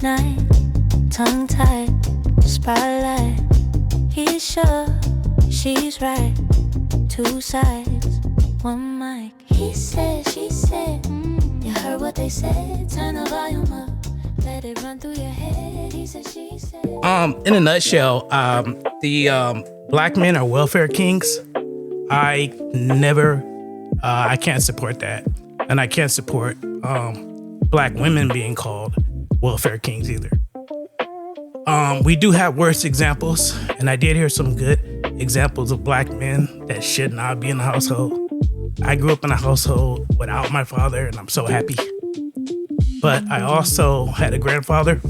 night, tongue-tied, spotlight. He's sure she's right. Two sides, one mic. He said, she said. You heard what they said. Turn the volume up. Let it run through your head. He said, she said. In a nutshell, the black men are welfare kings. I can't support that, and I can't support black women being called welfare kings either. We do have worse examples, and I did hear some good examples of black men that should not be in the household. I grew up in a household without my father, and I'm so happy. But I also had a grandfather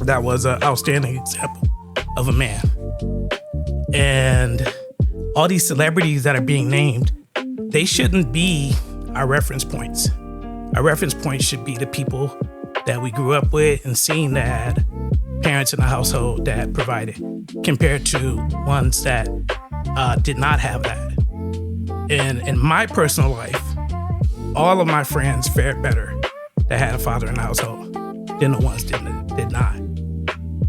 that was an outstanding example of a man. And all these celebrities that are being named, they shouldn't be our reference points. Our reference points should be the people that we grew up with and seen that had parents in the household that provided, compared to ones that did not have that. And in my personal life, all of my friends fared better that had a father in the household than the ones that did not.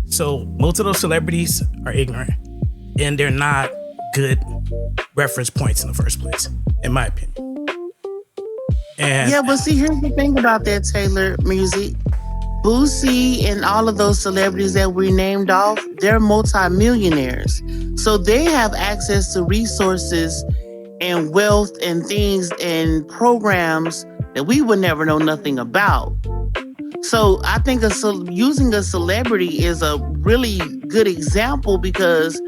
So most of those celebrities are ignorant, and they're not good reference points in the first place, in my opinion. And yeah, but see, here's the thing about that, Taylor Music. Boosie and all of those celebrities that we named off, they're multimillionaires. So they have access to resources and wealth and things and programs that we would never know nothing about. So I think using a celebrity is a really good example because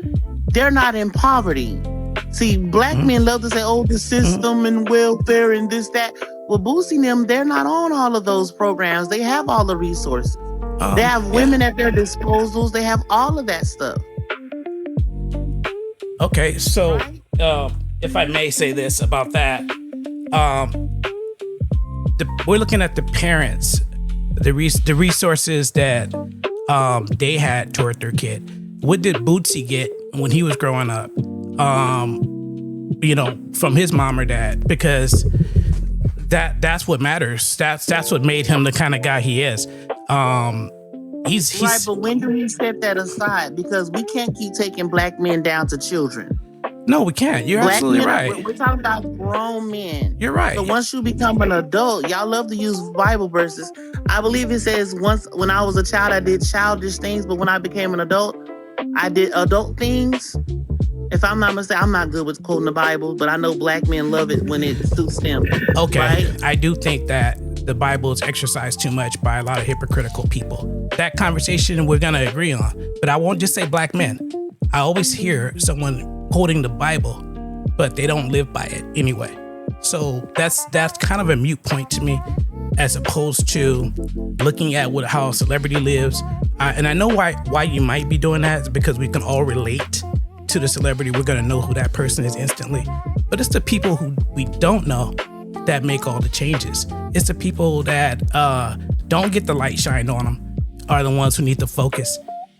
they're not in poverty. See, black men love to say, oh, the system and welfare and this, that. Well, Boosie and them, they're not on all of those programs. They have all the resources. They have women at their disposals. They have all of that stuff. Okay, so if I may say this about that, we're looking at the parents, the resources that they had toward their kid. What did Bootsy get when he was growing up? From his mom or dad, because that's what matters. That's what made him the kind of guy he is. He's right, but when do we set that aside? Because we can't keep taking black men down to children. No, we can't. You're black absolutely men, right. We're talking about grown men. You're right. So once you become an adult, y'all love to use Bible verses. I believe it says once when I was a child, I did childish things, but when I became an adult, I did adult things. If I'm not mistaken, I'm not good with quoting the Bible, but I know black men love it when it suits them. Okay. Right? I do think that the Bible is exercised too much by a lot of hypocritical people. That conversation we're going to agree on, but I won't just say black men. I always hear someone quoting the Bible, but they don't live by it anyway. So that's kind of a mute point to me, as opposed to looking at how a celebrity lives. And I know why you might be doing that is because we can all relate to the celebrity. We're going to know who that person is instantly. But it's the people who we don't know that make all the changes. It's the people that don't get the light shined on them are the ones who need the focus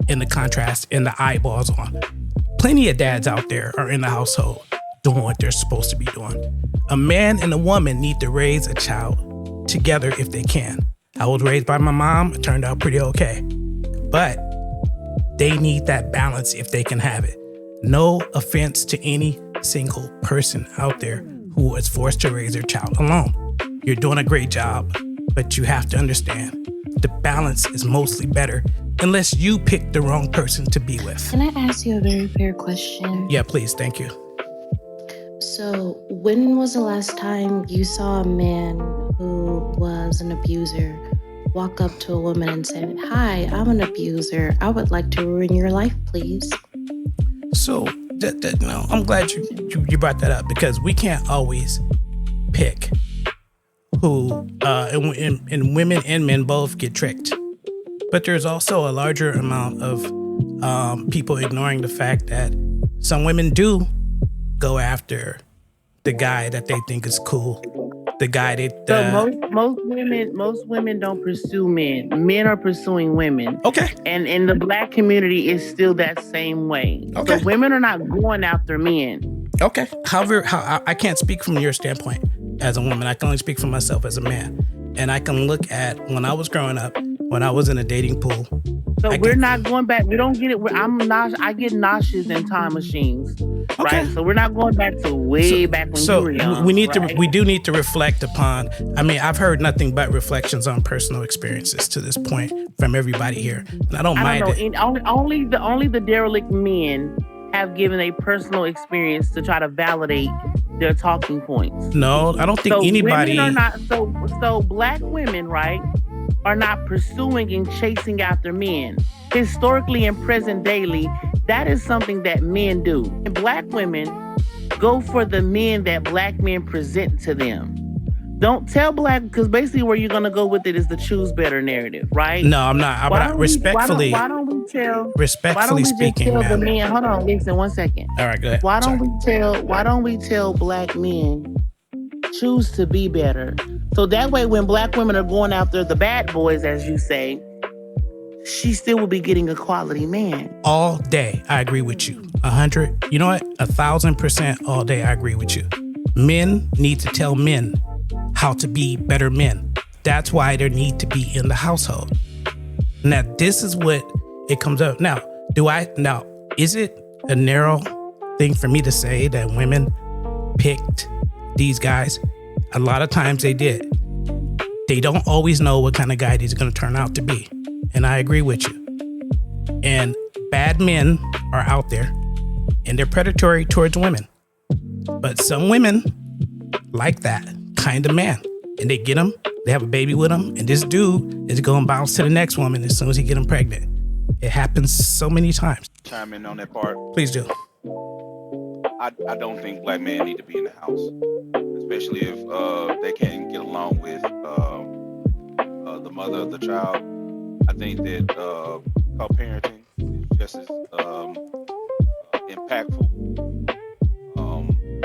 and the contrast and the eyeballs on. Plenty of dads out there are in the household doing what they're supposed to be doing. A man and a woman need to raise a child together if they can. I was raised by my mom. It turned out pretty okay. But they need that balance if they can have it. No offense to any single person out there who is forced to raise their child alone. You're doing a great job, but you have to understand the balance is mostly better unless you pick the wrong person to be with. Can I ask you a very fair question? Yeah, please. Thank you. So, when was the last time you saw a man who was an abuser walk up to a woman and say, "Hi, I'm an abuser. I would like to ruin your life, please"? So, I'm glad you brought that up, because we can't always pick who, and women and men both get tricked. But there's also a larger amount of people ignoring the fact that some women do go after the guy that they think is cool. The guy that so most women don't pursue men. Men are pursuing women. Okay. And in the black community, it's still that same way. Okay. So women are not going after men. Okay. However, I can't speak from your standpoint as a woman. I can only speak for myself as a man. And I can look at when I was growing up, when I was in a dating pool. So we're not going back. We don't get it. I get nauseous in time machines, right? So we're not going back to way back when you were young. We do need to reflect upon. I mean, I've heard nothing but reflections on personal experiences to this point from everybody here, and I don't mind it. Only the derelict men have given a personal experience to try to validate their talking points. No, I don't think anybody. Women are not. So black women, right, are not pursuing and chasing after men. Historically and present daily, that is something that men do. And black women go for the men that black men present to them. Don't tell black, because basically where you're going to go with it is the choose better narrative, right? No, I'm not. Respectfully speaking, the men, hold on, listen 1 second. All right, go ahead. Why don't we tell black men choose to be better? So that way when black women are going after the bad boys, as you say, she still will be getting a quality man. All day, I agree with you. 100, you know what? 1,000% all day, I agree with you. Men need to tell men how to be better men. That's why they need to be in the household. Now, this is what it comes up. Now, is it a narrow thing for me to say that women picked these guys? A lot of times they did. They don't always know what kind of guy he's going to turn out to be. And I agree with you. And bad men are out there and they're predatory towards women. But some women like that kind of man. And they get him, they have a baby with him, and this dude is going to bounce to the next woman as soon as he get him pregnant. It happens so many times. Chime in on that part. Please do. I don't think black men need to be in the house, especially if they can't get along with the mother of the child. I think that co-parenting is just as impactful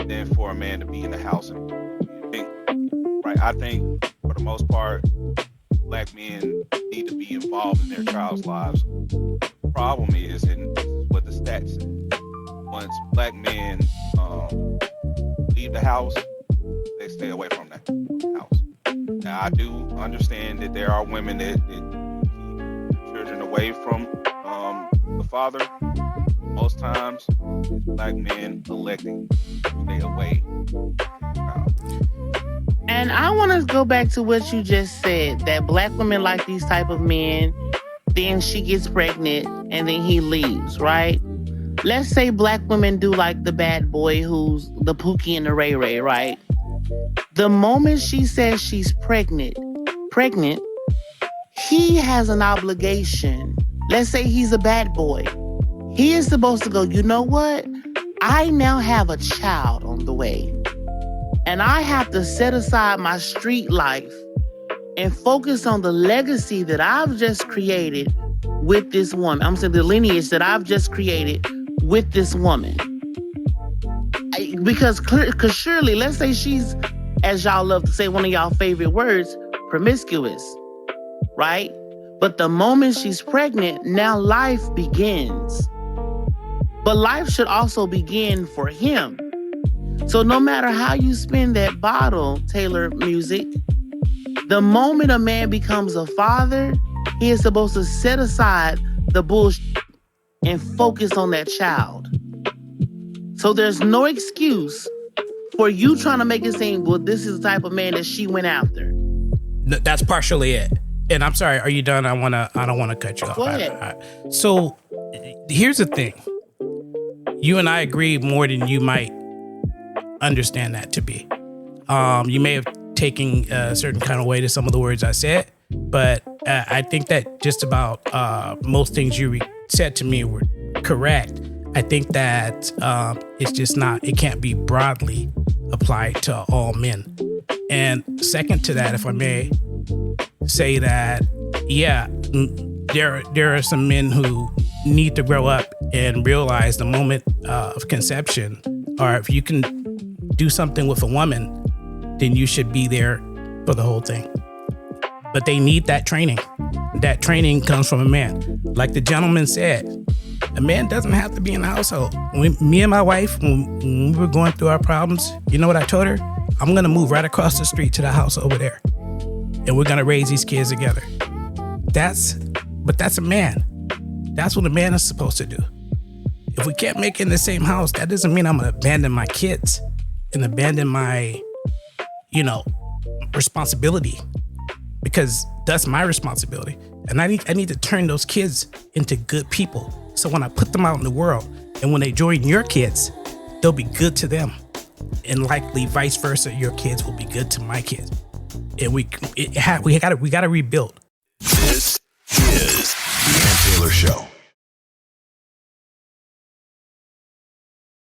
than for a man to be in the house. I think for the most part, black men need to be involved in their child's lives. The problem is, and this is what the stats say, once black men leave the house, they stay away from that house. Now, I do understand that there are women that keep children away from the father. Most times, black men electing to stay away from the child. And I want to go back to what you just said, that black women like these type of men, then she gets pregnant and then he leaves, right? Let's say black women do like the bad boy who's the Pookie and the Ray Ray, right? The moment she says she's pregnant, he has an obligation. Let's say he's a bad boy. He is supposed to go, you know what? I now have a child on the way. And I have to set aside my street life and focus on the legacy that I've just created with this woman. I'm saying the lineage that I've just created with this woman. Because surely, let's say she's, as y'all love to say, one of y'all favorite words, promiscuous, right? But the moment she's pregnant, now life begins. But life should also begin for him. So no matter how you spin that bottle, Taylor Music, the moment a man becomes a father, he is supposed to set aside the bullshit and focus on that child. So there's no excuse for you trying to make it seem, well, this is the type of man that she went after. That's partially it. And I'm sorry, are you done? I don't want to cut you off. Go ahead. So here's the thing. You and I agree more than you might understand that to be. You may have taken a certain kind of way to some of the words I said, but I think that just about most things you said to me were correct. I think that it's just not, it can't be broadly applied to all men. And second to that, if I may say that, yeah, there are some men who need to grow up and realize the moment of conception, or if you can do something with a woman, then you should be there for the whole thing. But they need that training. That training comes from a man. Like the gentleman said, a man doesn't have to be in the household. Me and my wife, when we were going through our problems, you know what I told her? I'm going to move right across the street to the house over there. And we're going to raise these kids together. that's a man. That's what a man is supposed to do. If we can't make it in the same house, that doesn't mean I'm gonna abandon my kids and abandon my, responsibility, because that's my responsibility. And I need to turn those kids into good people. So when I put them out in the world and when they join your kids, they'll be good to them. And likely vice versa, your kids will be good to my kids. And we gotta rebuild. This is the Ant Taylor Show.